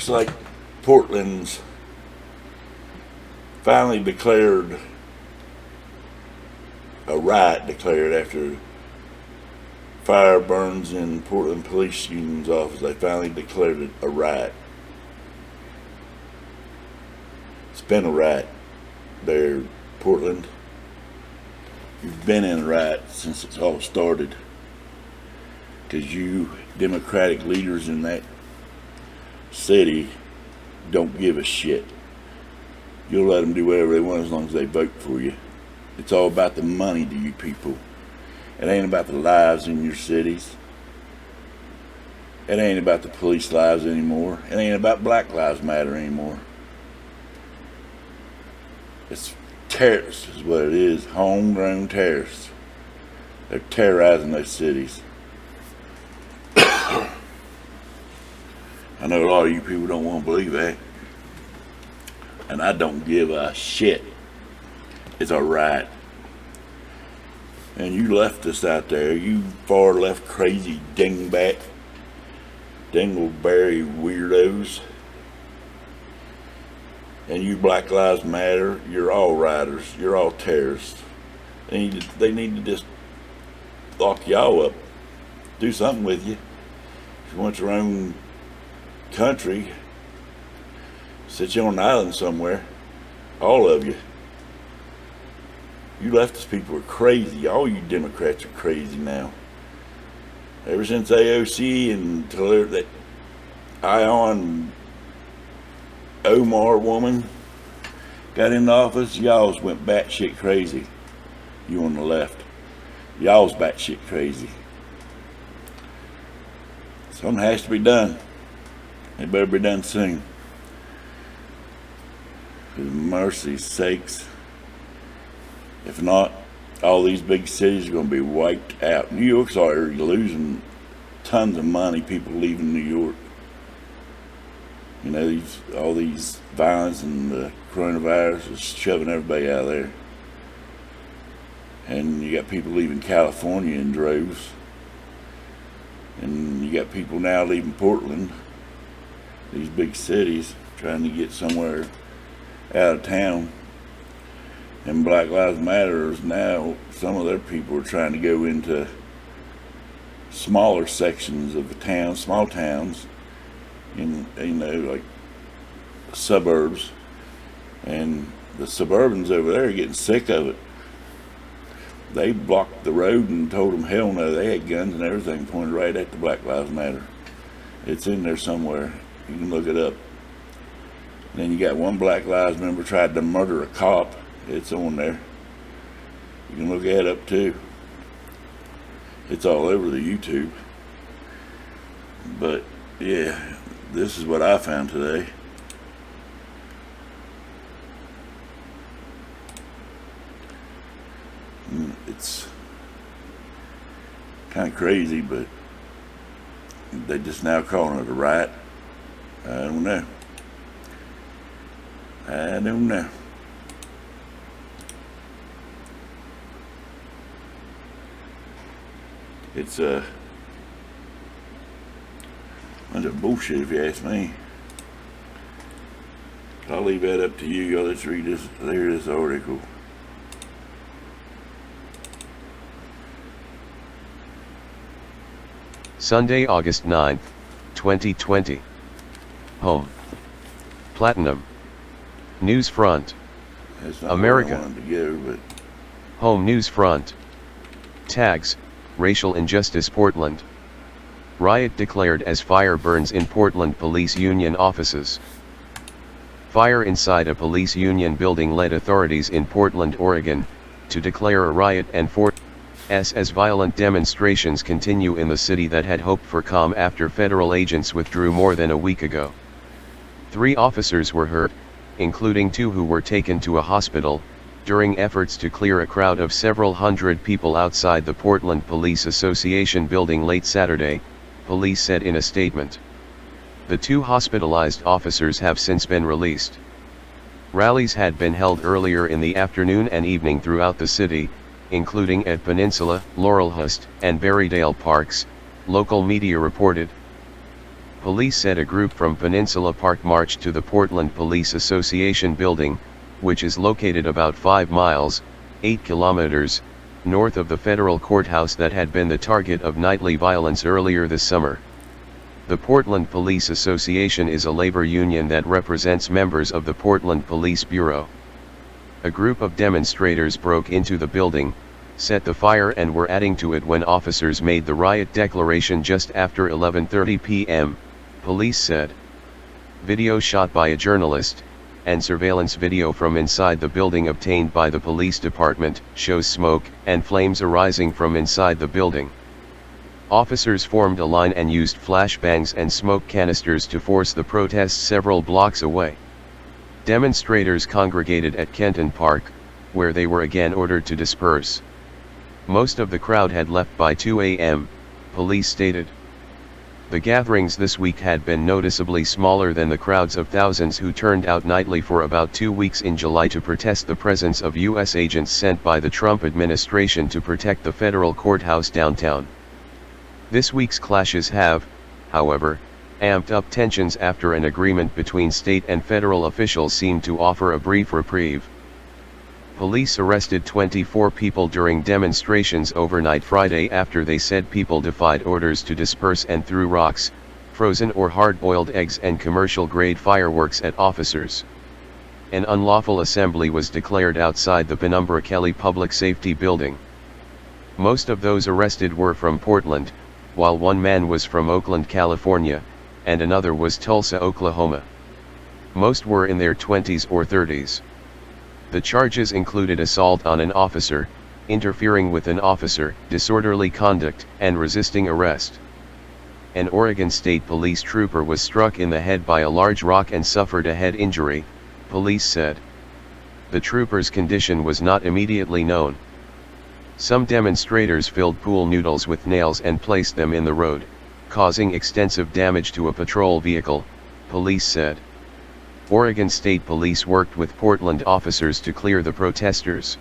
looks like Portland's finally declared a riot declared after fire burns in Portland Police Union's office. They finally declared it a riot. It's been a riot there, Portland. You've been in a riot since it's all started, because you Democratic leaders in that city don't give a shit. You'll let them do whatever they want as long as they vote for you. It's all about the money to you people. It ain't about the lives in your cities. It ain't about the police lives anymore. It ain't about Black Lives Matter anymore. It's terrorists is what it is. Homegrown terrorists. They're terrorizing those cities. I know a lot of you people don't want to believe that. And I don't give a shit. It's a riot. And you leftists out there, you far left crazy dingleberry weirdos, and you Black Lives Matter, you're all rioters, you're all terrorists. They need to just lock y'all up, do something with you. If you want your own country, sit you on an island somewhere, all of you. You leftist people are crazy. All you Democrats are crazy now. Ever since AOC and that Ion Omar woman got in office, y'all's went batshit crazy. You on the left. Y'all's batshit crazy. Something has to be done. It better be done soon. For mercy's sakes. If not, all these big cities are going to be wiped out. New York's already losing tons of money, people leaving New York. You know, all these violence and the coronavirus is shoving everybody out of there. And you got people leaving California in droves. And you got people now leaving Portland, these big cities, trying to get somewhere out of town. And Black Lives Matter is now, some of their people are trying to go into smaller sections of the town, small towns, in, like suburbs. And the suburbans over there are getting sick of it. They blocked the road and told them hell no. They had guns and everything pointed right at the Black Lives Matter. It's in there somewhere. You can look it up. And then you got one Black Lives member tried to murder a cop. It's on there. You can look it up too. It's all over the YouTube. But yeah, this is what I found today. It's kind of crazy, but they just now calling it a riot. I don't know. It's a bunch of bullshit if you ask me. I'll leave that up to you. Let's read this. Here's this article. Sunday, August 9th, 2020. Home. Platinum. News front. America. Home news front. Tags. Racial injustice Portland. Riot declared as fire burns in Portland Police Union offices. Fire inside a police union building led authorities in Portland, Oregon, to declare a riot and force as violent demonstrations continue in the city that had hoped for calm after federal agents withdrew more than a week ago. 3 officers were hurt, including 2 who were taken to a hospital, during efforts to clear a crowd of several hundred people outside the Portland Police Association building late Saturday, police said in a statement. The 2 hospitalized officers have since been released. Rallies had been held earlier in the afternoon and evening throughout the city, including at Peninsula, Laurelhurst, and Berrydale parks, local media reported. Police said a group from Peninsula Park marched to the Portland Police Association building, which is located about 5 miles, 8 kilometers, north of the federal courthouse that had been the target of nightly violence earlier this summer. The Portland Police Association is a labor union that represents members of the Portland Police Bureau. A group of demonstrators broke into the building, set the fire and were adding to it when officers made the riot declaration just after 11:30 p.m., police said. Video shot by a journalist, and surveillance video from inside the building obtained by the police department, shows smoke and flames arising from inside the building. Officers formed a line and used flashbangs and smoke canisters to force the protests several blocks away. Demonstrators congregated at Kenton Park, where they were again ordered to disperse. Most of the crowd had left by 2 a.m., police stated. The gatherings this week had been noticeably smaller than the crowds of thousands who turned out nightly for about 2 weeks in July to protest the presence of U.S. agents sent by the Trump administration to protect the federal courthouse downtown. This week's clashes have, however, amped up tensions after an agreement between state and federal officials seemed to offer a brief reprieve. Police arrested 24 people during demonstrations overnight Friday after they said people defied orders to disperse and threw rocks, frozen or hard-boiled eggs and commercial-grade fireworks at officers. An unlawful assembly was declared outside the Penumbra Kelly Public Safety Building. Most of those arrested were from Portland, while one man was from Oakland, California, and another was Tulsa, Oklahoma. Most were in their 20s or 30s. The charges included assault on an officer, interfering with an officer, disorderly conduct, and resisting arrest. An Oregon State Police trooper was struck in the head by a large rock and suffered a head injury, police said. The trooper's condition was not immediately known. Some demonstrators filled pool noodles with nails and placed them in the road, causing extensive damage to a patrol vehicle, police said. Oregon State Police worked with Portland officers to clear the protesters.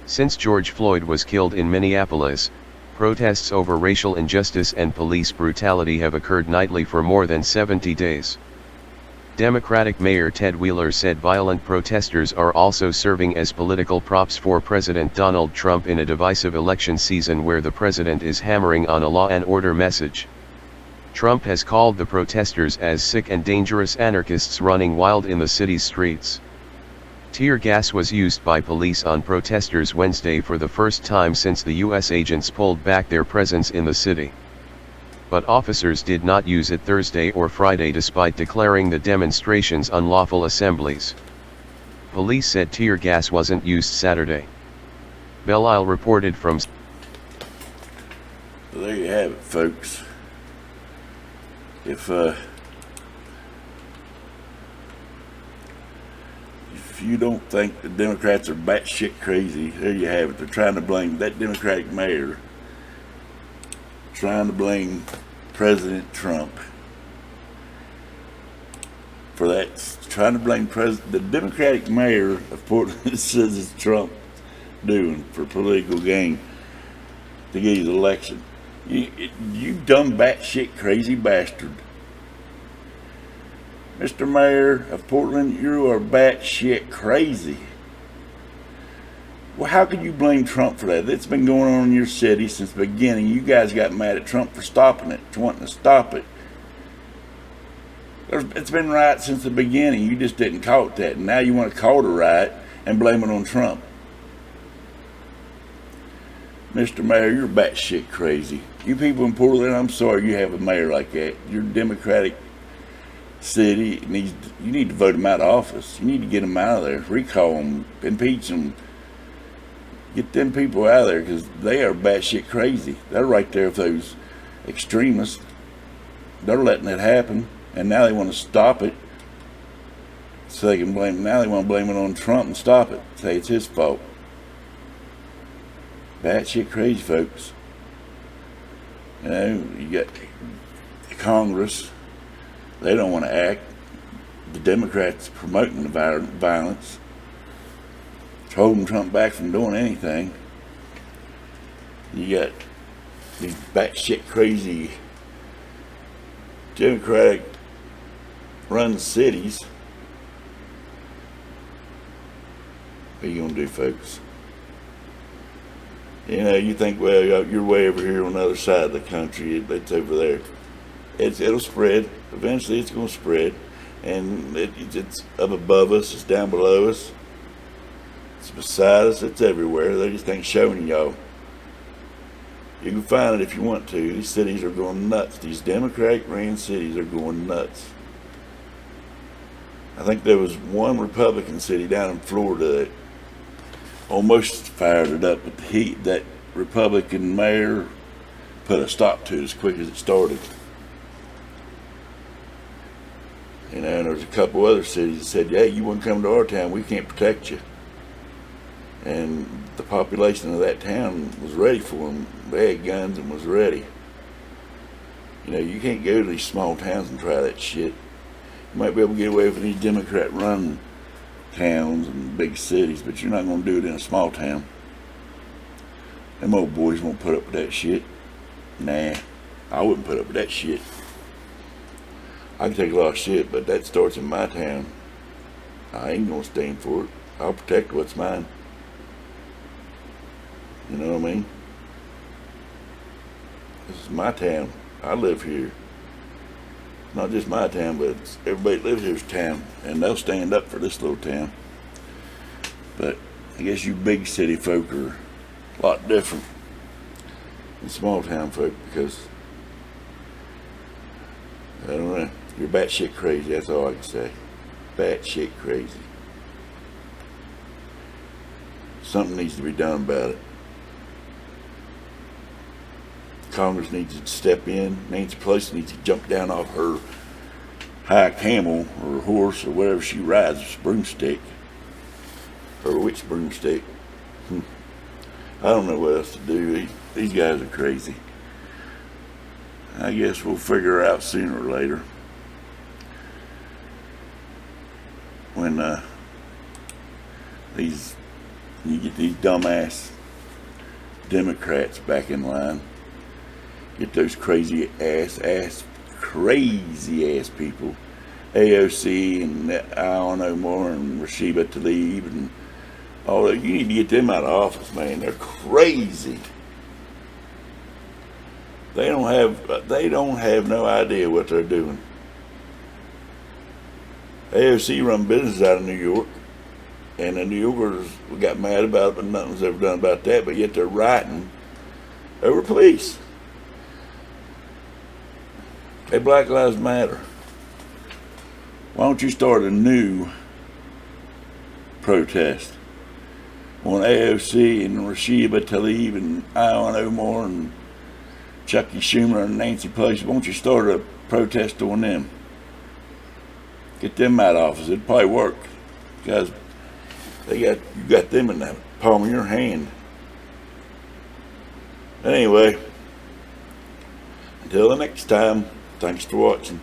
Since George Floyd was killed in Minneapolis, protests over racial injustice and police brutality have occurred nightly for more than 70 days. Democratic Mayor Ted Wheeler said violent protesters are also serving as political props for President Donald Trump in a divisive election season where the president is hammering on a law and order message. Trump has called the protesters as sick and dangerous anarchists running wild in the city's streets. Tear gas was used by police on protesters Wednesday for the first time since the U.S. agents pulled back their presence in the city. But officers did not use it Thursday or Friday despite declaring the demonstrations unlawful assemblies. Police said tear gas wasn't used Saturday. Belle Isle reported from... Well, there you have it, folks. If you don't think the Democrats are batshit crazy, there you have it. They're trying to blame that Democratic mayor, trying to blame President Trump for that, trying to blame the Democratic mayor of Portland says it's Trump doing for political gain to get his election. You dumb batshit crazy bastard. Mr. Mayor of Portland, you are batshit crazy. Well, how could you blame Trump for that? It's been going on in your city since the beginning. You guys got mad at Trump for stopping it, for wanting to stop it. It's been right since the beginning. You just didn't call it that. And now you want to call it a riot and blame it on Trump. Mr. Mayor, you're batshit crazy. You people in Portland, I'm sorry you have a mayor like that. Your Democratic city you need to vote him out of office. You need to get him out of there, recall him, impeach him, get them people out of there because they are batshit crazy. They're right there with those extremists. They're letting it happen, and now they want to stop it so they can blame. Now they want to blame it on Trump and stop it. Say it's his fault. Batshit crazy, folks. You know, you got Congress. They don't want to act. The Democrats promoting the violence, holding Trump back from doing anything. You got these batshit crazy Democratic run cities, what are you gonna do, folks? You know, you think, well, you're way over here on the other side of the country. It's over there. It'll spread. Eventually, it's going to spread, and it's up above us. It's down below us. It's beside us. It's everywhere. They just ain't showing y'all. You can find it if you want to. These cities are going nuts. These Democratic-ran cities are going nuts. I think there was one Republican city down in Florida that almost fired it up, but that Republican mayor put a stop to it as quick as it started. You know, and there's a couple other cities that said, hey, you want to come to our town, we can't protect you. And the population of that town was ready for them. They had guns and was ready. You know, you can't go to these small towns and try that shit. You might be able to get away with these Democrat-run towns and big cities, but you're not going to do it in a small town. Them old boys won't put up with that shit. Nah, I wouldn't put up with that shit. I can take a lot of shit, but that starts in my town. I ain't going to stand for it. I'll protect what's mine. You know what I mean? This is my town. I live here. Not just my town, but everybody that lives here's town, and they'll stand up for this little town. But I guess you big city folk are a lot different than small town folk, because I don't know, you're batshit crazy. That's all I can say. Batshit crazy. Something needs to be done about it. Congress needs to step in. Nancy Pelosi needs to jump down off her high camel or horse or whatever she rides, broomstick, or which broomstick. I don't know what else to do. These guys are crazy. I guess we'll figure out sooner or later when you get these dumbass Democrats back in line. Get those crazy ass people, AOC and I don't know more, and Rashida Tlaib and all that. You need to get them out of office, man. They're crazy. They don't have no idea what they're doing. AOC run business out of New York, and the New Yorkers got mad about it, but nothing was ever done about that. But yet they're rioting over police. Hey, Black Lives Matter. Why don't you start a new protest on AOC and Rashida Tlaib and I don't know more and Chucky Schumer and Nancy Pelosi? Why don't you start a protest on them? Get them out of office. It'd probably work, because you got them in the palm of your hand. Anyway, until the next time. Thanks for watching.